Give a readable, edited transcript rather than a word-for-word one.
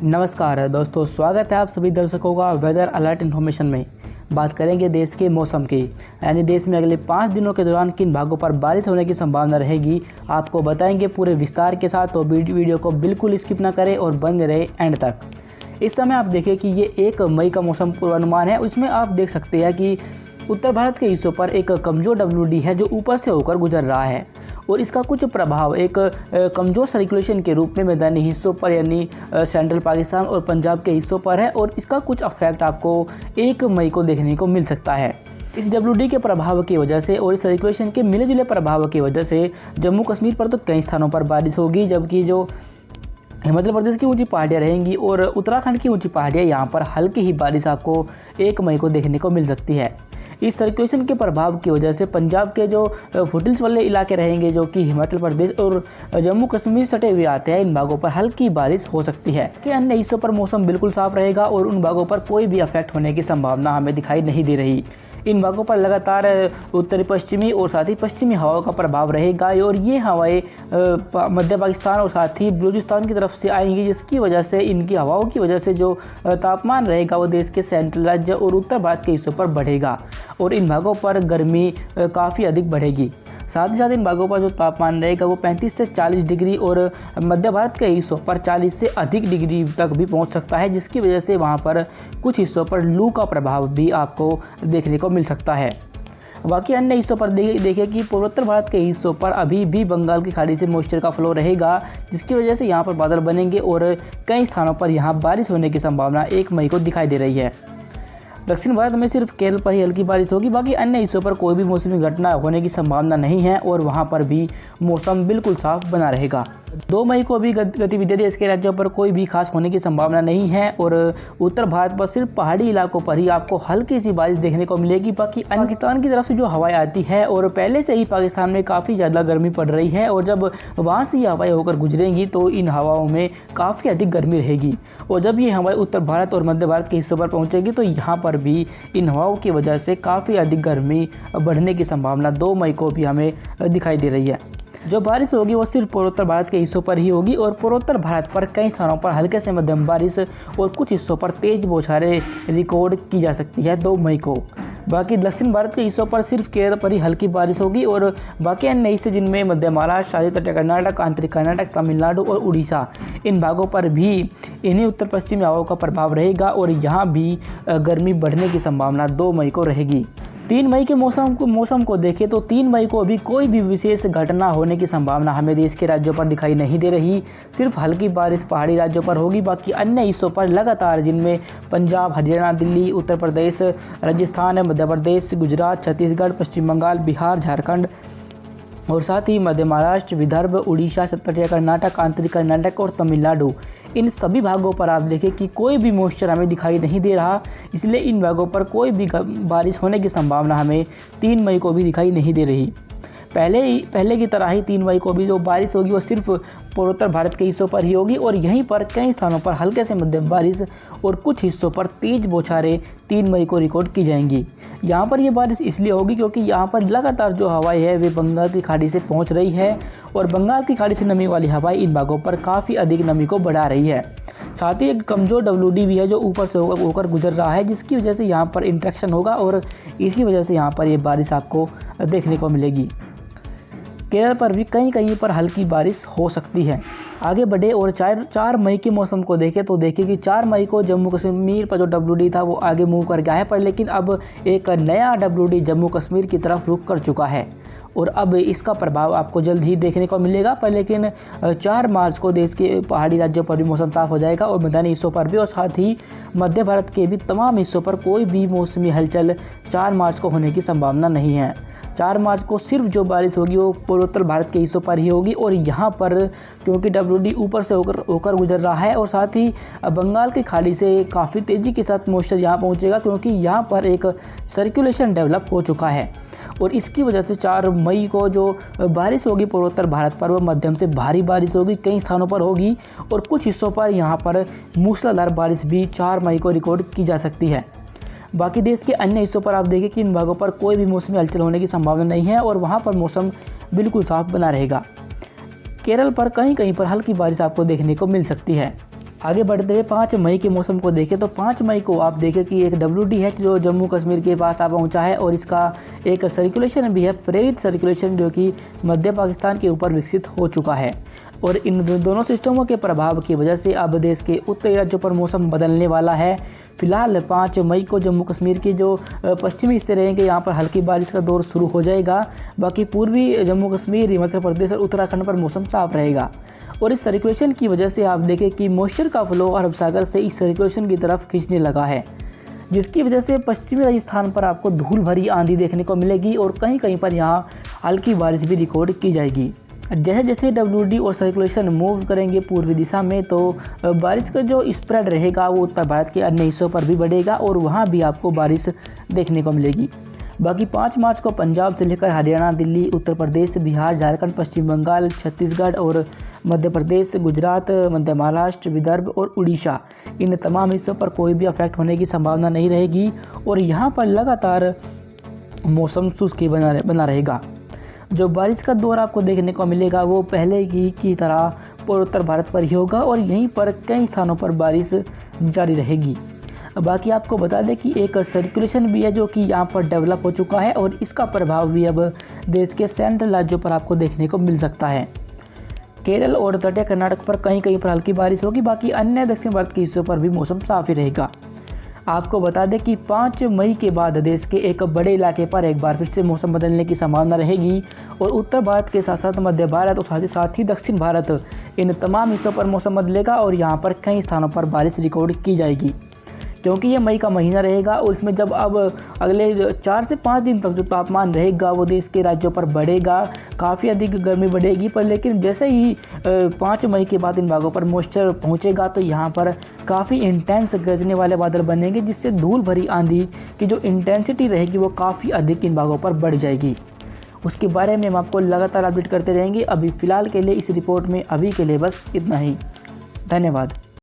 नमस्कार दोस्तों, स्वागत है आप सभी दर्शकों का वेदर अलर्ट इन्फॉर्मेशन में। बात करेंगे देश के मौसम की, यानी देश में अगले 5 दिनों के दौरान किन भागों पर बारिश होने की संभावना रहेगी, आपको बताएंगे पूरे विस्तार के साथ। तो वीडियो को बिल्कुल स्किप ना करें और बने रहे एंड तक। इस समय आप देखिए कि ये 1 मई का मौसम पूर्वानुमान है। उसमें आप देख सकते हैं कि उत्तर भारत के हिस्सों पर एक कमज़ोर WD है जो ऊपर से होकर गुजर रहा है और इसका कुछ प्रभाव एक कमज़ोर सर्कुलेशन के रूप में मैदानी हिस्सों पर यानी सेंट्रल पाकिस्तान और पंजाब के हिस्सों पर है और इसका कुछ इफेक्ट आपको 1 मई को देखने को मिल सकता है। इस WD के प्रभाव की वजह से और इस सर्कुलेशन के मिले जुले प्रभाव की वजह से जम्मू कश्मीर पर तो कई स्थानों पर बारिश होगी, जबकि जो हिमाचल प्रदेश की ऊंची पहाड़ियाँ रहेंगी और उत्तराखंड की ऊंची पहाड़ियाँ, यहाँ पर हल्की ही बारिश आपको 1 मई को देखने को मिल सकती है। इस सर्कुलेशन के प्रभाव की वजह से पंजाब के जो फुटहिल्स वाले इलाके रहेंगे, जो कि हिमाचल प्रदेश और जम्मू कश्मीर सटे हुए आते हैं, इन भागों पर हल्की बारिश हो सकती है। कि अन्य हिस्सों पर मौसम बिल्कुल साफ रहेगा और उन भागों पर कोई भी अफेक्ट होने की संभावना हमें दिखाई नहीं दे रही। इन भागों पर लगातार उत्तरी पश्चिमी और साथ ही पश्चिमी हवाओं का प्रभाव रहेगा और ये हवाएं मध्य पाकिस्तान और साथ ही बलूचिस्तान की तरफ से आएंगी, जिसकी वजह से इनकी हवाओं की वजह से जो तापमान रहेगा वो देश के सेंट्रल राज्य और उत्तर भारत के हिस्सों पर बढ़ेगा और इन भागों पर गर्मी काफ़ी अधिक बढ़ेगी। साथ ही साथ इन भागों पर जो तापमान रहेगा वो 35 से 40 डिग्री और मध्य भारत के हिस्सों पर 40 से अधिक डिग्री तक भी पहुंच सकता है, जिसकी वजह से वहां पर कुछ हिस्सों पर लू का प्रभाव भी आपको देखने को मिल सकता है। बाकी अन्य हिस्सों पर देखिए कि पूर्वोत्तर भारत के हिस्सों पर अभी भी बंगाल की खाड़ी से मॉइस्चर का फ्लो रहेगा, जिसकी वजह से यहाँ पर बादल बनेंगे और कई स्थानों पर यहाँ बारिश होने की संभावना 1 मई को दिखाई दे रही है। दक्षिण भारत में सिर्फ केरल पर ही हल्की बारिश होगी, बाकी अन्य हिस्सों पर कोई भी मौसमी घटना होने की संभावना नहीं है और वहां पर भी मौसम बिल्कुल साफ बना रहेगा। 2 मई को भी गतिविधियां देश के राज्यों पर कोई भी खास होने की संभावना नहीं है और उत्तर भारत पर सिर्फ पहाड़ी इलाकों पर ही आपको हल्की सी बारिश देखने को मिलेगी। बाकी पाकिस्तान की तरफ से जो हवाएं आती है और पहले से ही पाकिस्तान में काफ़ी ज़्यादा गर्मी पड़ रही है और जब वहाँ से ये हवाएं होकर गुजरेंगी तो इन हवाओं में काफ़ी अधिक गर्मी रहेगी और जब ये हवाएं उत्तर भारत और मध्य भारत के हिस्सों पर पहुँचेगी तो यहाँ पर भी इन हवाओं की वजह से काफ़ी अधिक गर्मी बढ़ने की संभावना 2 मई को भी हमें दिखाई दे रही है। जो बारिश होगी वो सिर्फ पूर्वोत्तर भारत के हिस्सों पर ही होगी और पूर्वोत्तर भारत पर कई स्थानों पर हल्के से मध्यम बारिश और कुछ हिस्सों पर तेज बौछारें रिकॉर्ड की जा सकती है 2 मई को। बाकी दक्षिण भारत के हिस्सों पर सिर्फ केरल पर ही हल्की बारिश होगी और बाकी अन्य हिस्से जिनमें मध्य महाराष्ट्र, शाही तटीय कर्नाटक, आंतरिक कर्नाटक, तमिलनाडु और उड़ीसा, इन भागों पर भी इन्हीं उत्तर पश्चिमी हवाओं का प्रभाव रहेगा और यहाँ भी गर्मी बढ़ने की संभावना 2 मई को रहेगी। 3 मई के मौसम को देखें तो 3 मई को अभी कोई भी विशेष घटना होने की संभावना हमें देश के राज्यों पर दिखाई नहीं दे रही। सिर्फ हल्की बारिश पहाड़ी राज्यों पर होगी, बाकी अन्य हिस्सों पर लगातार, जिनमें पंजाब, हरियाणा, दिल्ली, उत्तर प्रदेश, राजस्थान, मध्य प्रदेश, गुजरात, छत्तीसगढ़, पश्चिम बंगाल, बिहार, झारखंड और साथ ही मध्य महाराष्ट्र, विदर्भ, उड़ीसा, तटीय कर्नाटक, आंतरिक कर्नाटक और तमिलनाडु, इन सभी भागों पर आप देखें कि कोई भी मॉइस्चर हमें दिखाई नहीं दे रहा, इसलिए इन भागों पर कोई भी बारिश होने की संभावना हमें 3 मई को भी दिखाई नहीं दे रही। पहले की तरह ही 3 मई को भी जो बारिश होगी वो सिर्फ पूर्वोत्तर भारत के हिस्सों पर ही होगी और यहीं पर कई स्थानों पर हल्के से मध्यम बारिश और कुछ हिस्सों पर तेज बौछारें 3 मई को रिकॉर्ड की जाएंगी। यहाँ पर ये बारिश इसलिए होगी क्योंकि यहाँ पर लगातार जो हवाएं है वे बंगाल की खाड़ी से पहुँच रही है और बंगाल की खाड़ी से नमी वाली हवाएं इन भागों पर काफ़ी अधिक नमी को बढ़ा रही है। साथ ही एक कमज़ोर WD भी है जो ऊपर से होकर गुजर रहा है, जिसकी वजह से यहाँ पर इंट्रैक्शन होगा और इसी वजह से यहाँ पर ये बारिश आपको देखने को मिलेगी। केरल पर भी कहीं पर हल्की बारिश हो सकती है। आगे बढ़े और 4 मई के मौसम को देखें तो देखिए कि 4 मई को जम्मू कश्मीर पर जो WD था वो आगे मूव कर गया है, पर लेकिन अब एक नया WD जम्मू कश्मीर की तरफ रुख कर चुका है और अब इसका प्रभाव आपको जल्द ही देखने को मिलेगा। पर लेकिन 4 मार्च को देश के पहाड़ी राज्यों पर भी मौसम साफ हो जाएगा और मैदानी हिस्सों पर भी और साथ ही मध्य भारत के भी तमाम हिस्सों पर कोई भी मौसमी हलचल 4 मार्च को होने की संभावना नहीं है। 4 मार्च को सिर्फ जो बारिश होगी वो पूर्वोत्तर भारत के हिस्सों पर ही होगी और यहाँ पर क्योंकि WD ऊपर से होकर गुजर रहा है और साथ ही बंगाल की खाड़ी से काफ़ी तेज़ी के साथ मॉइस्चर यहाँ पहुँचेगा, क्योंकि यहाँ पर एक सर्कुलेशन डेवलप हो चुका है और इसकी वजह से 4 मई को जो बारिश होगी पूर्वोत्तर भारत पर वो मध्यम से भारी बारिश होगी, कई स्थानों पर होगी और कुछ हिस्सों पर यहाँ पर मूसलाधार बारिश भी 4 मई को रिकॉर्ड की जा सकती है। बाकी देश के अन्य हिस्सों पर आप देखें कि इन भागों पर कोई भी मौसमी हलचल होने की संभावना नहीं है और वहाँ पर मौसम बिल्कुल साफ बना रहेगा। केरल पर कहीं पर हल्की बारिश आपको देखने को मिल सकती है। आगे बढ़ते हुए 5 मई के मौसम को देखें तो 5 मई को आप देखें कि एक WDH जो जम्मू कश्मीर के पास आ पहुंचा है और इसका एक सर्कुलेशन भी है, प्रेरित सर्कुलेशन, जो कि मध्य पाकिस्तान के ऊपर विकसित हो चुका है। और इन दोनों सिस्टमों के प्रभाव की वजह से अब देश के उत्तरी राज्यों पर मौसम बदलने वाला है। फिलहाल 5 मई को जम्मू कश्मीर के जो पश्चिमी हिस्से रहेंगे यहाँ पर हल्की बारिश का दौर शुरू हो जाएगा। बाकी पूर्वी जम्मू कश्मीर, हिमाचल प्रदेश और उत्तराखंड पर मौसम साफ रहेगा। और इस सर्कुलेशन की वजह से आप देखें कि मॉइस्चर का फ्लो अरब सागर से इस सर्कुलेशन की तरफ खींचने लगा है, जिसकी वजह से पश्चिमी राजस्थान पर आपको धूल भरी आंधी देखने को मिलेगी और कहीं कहीं पर यहाँ हल्की बारिश भी रिकॉर्ड की जाएगी। जैसे जैसे WD और सर्कुलेशन मूव करेंगे पूर्वी दिशा में, तो बारिश का जो स्प्रेड रहेगा वो उत्तर भारत के अन्य हिस्सों पर भी बढ़ेगा और वहाँ भी आपको बारिश देखने को मिलेगी। बाकी 5 मार्च को पंजाब से लेकर हरियाणा, दिल्ली, उत्तर प्रदेश, बिहार, झारखंड, पश्चिम बंगाल, छत्तीसगढ़ और मध्य प्रदेश, गुजरात, मध्य महाराष्ट्र, विदर्भ और उड़ीसा, इन तमाम हिस्सों पर कोई भी अफेक्ट होने की संभावना नहीं रहेगी और यहाँ पर लगातार मौसम शुष्क बना रहेगा। जो बारिश का दौर आपको देखने को मिलेगा वो पहले की तरह पूर्वोत्तर भारत पर ही होगा और यहीं पर कई स्थानों पर बारिश जारी रहेगी। बाकी आपको बता दें कि एक सर्कुलेशन भी है जो कि यहाँ पर डेवलप हो चुका है और इसका प्रभाव भी अब देश के सेंट्रल राज्यों पर आपको देखने को मिल सकता है। केरल और तटीय कर्नाटक पर कहीं कहीं पर हल्की बारिश होगी, बाकी अन्य दक्षिण भारत के हिस्सों पर भी मौसम साफ ही रहेगा। आपको बता दें कि 5 मई के बाद देश के एक बड़े इलाके पर एक बार फिर से मौसम बदलने की संभावना रहेगी और उत्तर भारत के साथ साथ मध्य भारत और साथ ही दक्षिण भारत, इन तमाम हिस्सों पर मौसम बदलेगा और यहाँ पर कई स्थानों पर बारिश रिकॉर्ड की जाएगी। क्योंकि ये मई का महीना रहेगा और इसमें जब अब अगले 4 से 5 दिन तक जो तापमान रहेगा वो देश के राज्यों पर बढ़ेगा, काफ़ी अधिक गर्मी बढ़ेगी। पर लेकिन जैसे ही 5 मई के बाद इन भागों पर मॉइस्चर पहुंचेगा तो यहाँ पर काफ़ी इंटेंस गरजने वाले बादल बनेंगे, जिससे धूल भरी आंधी की जो इंटेंसिटी रहेगी वो काफ़ी अधिक इन भागों पर बढ़ जाएगी। उसके बारे में हम आपको लगातार अपडेट करते रहेंगे। अभी फ़िलहाल के लिए इस रिपोर्ट में अभी के लिए बस इतना ही। धन्यवाद।